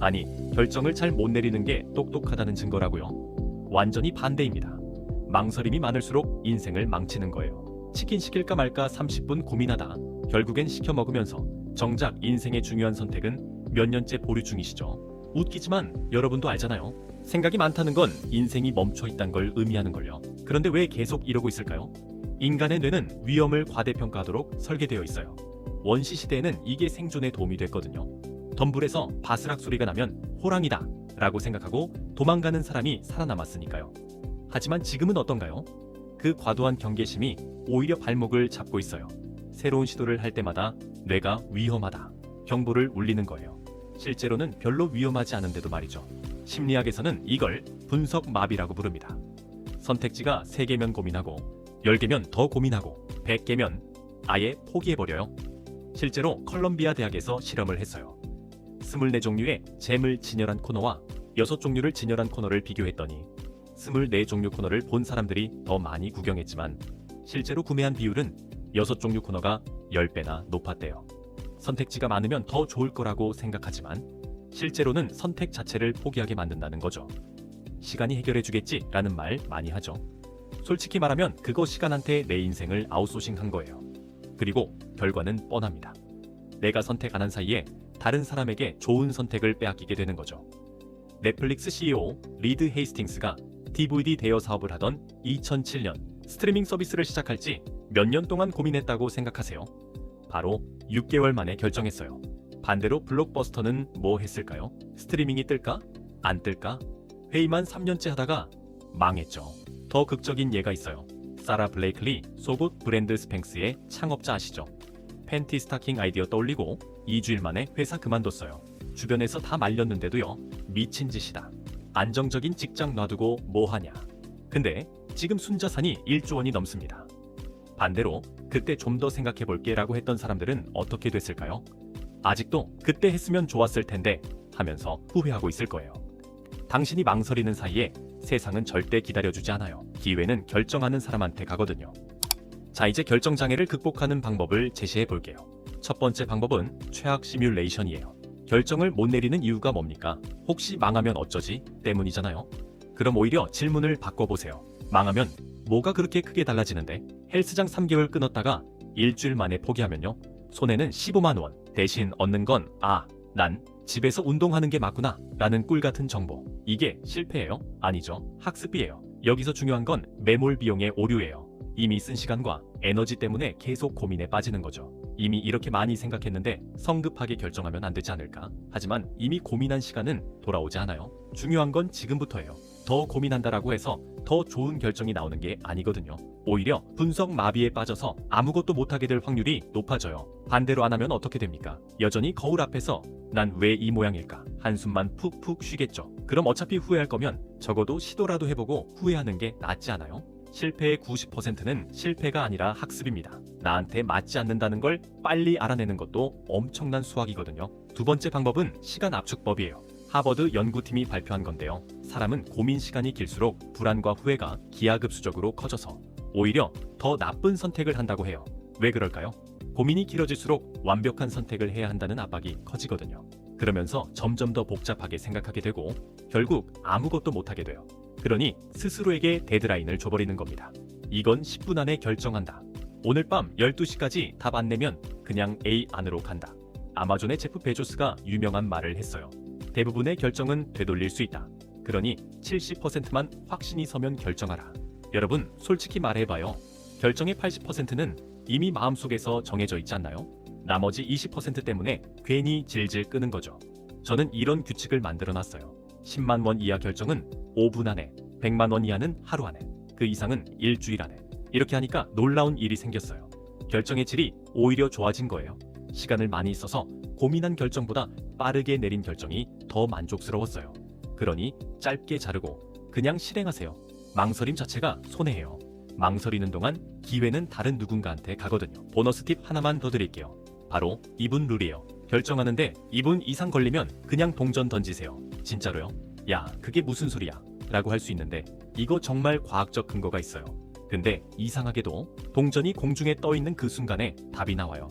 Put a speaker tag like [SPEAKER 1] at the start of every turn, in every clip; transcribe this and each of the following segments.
[SPEAKER 1] 아니, 결정을 잘 못 내리는 게 똑똑하다는 증거라고요? 완전히 반대입니다. 망설임이 많을수록 인생을 망치는 거예요. 치킨 시킬까 말까 30분 고민하다 결국엔 시켜 먹으면서 정작 인생의 중요한 선택은 몇 년째 보류 중이시죠. 웃기지만 여러분도 알잖아요. 생각이 많다는 건 인생이 멈춰 있다는 걸 의미하는걸요. 그런데 왜 계속 이러고 있을까요? 인간의 뇌는 위험을 과대평가하도록 설계되어 있어요. 원시 시대에는 이게 생존에 도움이 됐거든요. 덤불에서 바스락 소리가 나면 호랑이다 라고 생각하고 도망가는 사람이 살아남았으니까요. 하지만 지금은 어떤가요? 그 과도한 경계심이 오히려 발목을 잡고 있어요. 새로운 시도를 할 때마다 뇌가 위험하다 경보를 울리는 거예요. 실제로는 별로 위험하지 않은데도 말이죠. 심리학에서는 이걸 분석 마비라고 부릅니다. 선택지가 3개면 고민하고 10개면 더 고민하고 100개면 아예 포기해버려요. 실제로 컬럼비아 대학에서 실험을 했어요. 24종류의 잼을 진열한 코너와 6종류를 진열한 코너를 비교했더니 24종류 코너를 본 사람들이 더 많이 구경했지만 실제로 구매한 비율은 6종류 코너가 10배나 높았대요. 선택지가 많으면 더 좋을 거라고 생각하지만 실제로는 선택 자체를 포기하게 만든다는 거죠. 시간이 해결해주겠지 라는 말 많이 하죠. 솔직히 말하면 그거 시간한테 내 인생을 아웃소싱한 거예요. 그리고 결과는 뻔합니다. 내가 선택 안 한 사이에 다른 사람에게 좋은 선택을 빼앗기게 되는 거죠. 넷플릭스 CEO 리드 헤이스팅스가 DVD 대여 사업을 하던 2007년 스트리밍 서비스를 시작할지 몇 년 동안 고민했다고 생각하세요? 바로 6개월 만에 결정했어요. 반대로 블록버스터는 뭐 했을까요? 스트리밍이 뜰까? 안 뜰까? 회의만 3년째 하다가 망했죠. 더 극적인 예가 있어요. 사라 블레이클리, 속옷 브랜드 스팽스의 창업자 아시죠? 팬티 스타킹 아이디어 떠올리고 2주일 만에 회사 그만뒀어요. 주변에서 다 말렸는데도요. 미친 짓이다. 안정적인 직장 놔두고 뭐하냐. 근데 지금 순자산이 1조 원이 넘습니다. 반대로 그때 좀 더 생각해볼게 라고 했던 사람들은 어떻게 됐을까요? 아직도 그때 했으면 좋았을 텐데 하면서 후회하고 있을 거예요. 당신이 망설이는 사이에 세상은 절대 기다려주지 않아요. 기회는 결정하는 사람한테 가거든요. 자, 이제 결정장애를 극복하는 방법을 제시해 볼게요. 첫 번째 방법은 최악 시뮬레이션이에요. 결정을 못 내리는 이유가 뭡니까? 혹시 망하면 어쩌지? 때문이잖아요. 그럼 오히려 질문을 바꿔보세요. 망하면 뭐가 그렇게 크게 달라지는데? 헬스장 3개월 끊었다가 일주일 만에 포기하면요. 손해는 15만 원. 대신 얻는 건 난 집에서 운동하는 게 맞구나 라는 꿀같은 정보. 이게 실패예요? 아니죠. 학습이에요. 여기서 중요한 건 매몰 비용의 오류예요. 이미 쓴 시간과 에너지 때문에 계속 고민에 빠지는 거죠. 이미 이렇게 많이 생각했는데 성급하게 결정하면 안 되지 않을까? 하지만 이미 고민한 시간은 돌아오지 않아요. 중요한 건 지금부터예요. 더 고민한다라고 해서 더 좋은 결정이 나오는 게 아니거든요. 오히려 분석 마비에 빠져서 아무것도 못하게 될 확률이 높아져요. 반대로 안 하면 어떻게 됩니까? 여전히 거울 앞에서 난 왜 이 모양일까? 한숨만 푹푹 쉬겠죠. 그럼 어차피 후회할 거면 적어도 시도라도 해보고 후회하는 게 낫지 않아요? 실패의 90%는 실패가 아니라 학습입니다. 나한테 맞지 않는다는 걸 빨리 알아내는 것도 엄청난 수학이거든요. 두 번째 방법은 시간 압축법이에요. 하버드 연구팀이 발표한 건데요. 사람은 고민 시간이 길수록 불안과 후회가 기하급수적으로 커져서 오히려 더 나쁜 선택을 한다고 해요. 왜 그럴까요? 고민이 길어질수록 완벽한 선택을 해야 한다는 압박이 커지거든요. 그러면서 점점 더 복잡하게 생각하게 되고 결국 아무것도 못하게 돼요. 그러니 스스로에게 데드라인을 줘버리는 겁니다. 이건 10분 안에 결정한다. 오늘 밤 12시까지 답 안 내면 그냥 A 안으로 간다. 아마존의 제프 베조스가 유명한 말을 했어요. 대부분의 결정은 되돌릴 수 있다. 그러니 70%만 확신이 서면 결정하라. 여러분, 솔직히 말해봐요. 결정의 80%는 이미 마음속에서 정해져 있지 않나요? 나머지 20% 때문에 괜히 질질 끄는 거죠. 저는 이런 규칙을 만들어놨어요. 10만 원 이하 결정은 5분 안에, 100만 원 이하는 하루 안에, 그 이상은 일주일 안에. 이렇게 하니까 놀라운 일이 생겼어요. 결정의 질이 오히려 좋아진 거예요. 시간을 많이 써서 고민한 결정보다 빠르게 내린 결정이 더 만족스러웠어요. 그러니 짧게 자르고 그냥 실행하세요. 망설임 자체가 손해예요. 망설이는 동안 기회는 다른 누군가한테 가거든요. 보너스 팁 하나만 더 드릴게요. 바로 2분 룰이에요. 결정하는데 2분 이상 걸리면 그냥 동전 던지세요. 진짜로요? 야, 그게 무슨 소리야? 라고 할 수 있는데 이거 정말 과학적 근거가 있어요. 근데 이상하게도 동전이 공중에 떠 있는 그 순간에 답이 나와요.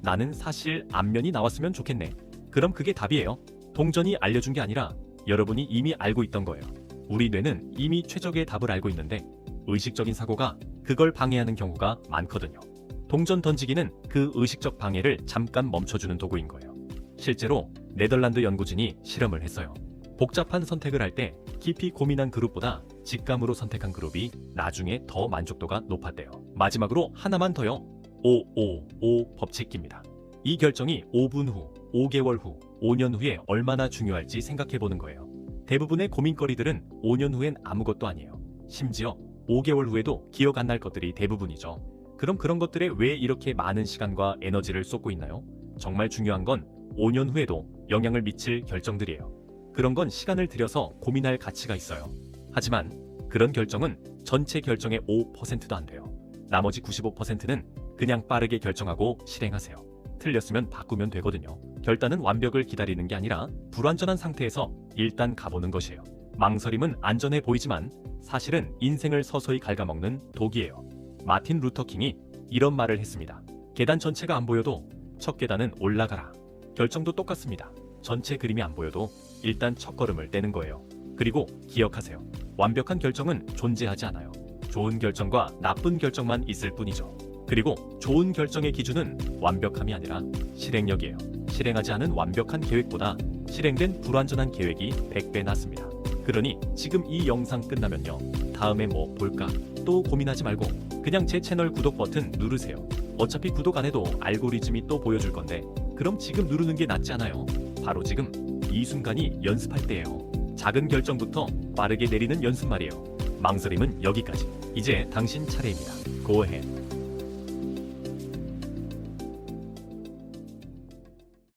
[SPEAKER 1] 나는 사실 앞면이 나왔으면 좋겠네. 그럼 그게 답이에요. 동전이 알려준 게 아니라 여러분이 이미 알고 있던 거예요. 우리 뇌는 이미 최적의 답을 알고 있는데 의식적인 사고가 그걸 방해하는 경우가 많거든요. 동전 던지기는 그 의식적 방해를 잠깐 멈춰주는 도구인 거예요. 실제로 네덜란드 연구진이 실험을 했어요. 복잡한 선택을 할 때 깊이 고민한 그룹보다 직감으로 선택한 그룹이 나중에 더 만족도가 높았대요. 마지막으로 하나만 더요. 555 법칙입니다. 이 결정이 5분 후, 5개월 후, 5년 후에 얼마나 중요할지 생각해보는 거예요. 대부분의 고민거리들은 5년 후엔 아무것도 아니에요. 심지어 5개월 후에도 기억 안 날 것들이 대부분이죠. 그럼 그런 것들에 왜 이렇게 많은 시간과 에너지를 쏟고 있나요? 정말 중요한 건 5년 후에도 영향을 미칠 결정들이에요. 그런 건 시간을 들여서 고민할 가치가 있어요. 하지만 그런 결정은 전체 결정의 5%도 안 돼요. 나머지 95%는 그냥 빠르게 결정하고 실행하세요. 틀렸으면 바꾸면 되거든요. 결단은 완벽을 기다리는 게 아니라 불완전한 상태에서 일단 가보는 것이에요. 망설임은 안전해 보이지만 사실은 인생을 서서히 갉아먹는 독이에요. 마틴 루터 킹이 이런 말을 했습니다. 계단 전체가 안 보여도 첫 계단은 올라가라. 결정도 똑같습니다. 전체 그림이 안 보여도 일단 첫걸음을 떼는 거예요. 그리고 기억하세요. 완벽한 결정은 존재하지 않아요. 좋은 결정과 나쁜 결정만 있을 뿐이죠. 그리고 좋은 결정의 기준은 완벽함이 아니라 실행력이에요. 실행하지 않은 완벽한 계획보다 실행된 불완전한 계획이 100배 낫습니다. 그러니 지금 이 영상 끝나면요. 다음에 뭐 볼까? 또 고민하지 말고 그냥 제 채널 구독 버튼 누르세요. 어차피 구독 안 해도 알고리즘이 또 보여줄 건데 그럼 지금 누르는 게 낫지 않아요? 바로 지금 이 순간이 연습할 때예요. 작은 결정부터 빠르게 내리는 연습 말이에요. 망설임은 여기까지. 이제 당신 차례입니다. Go ahead.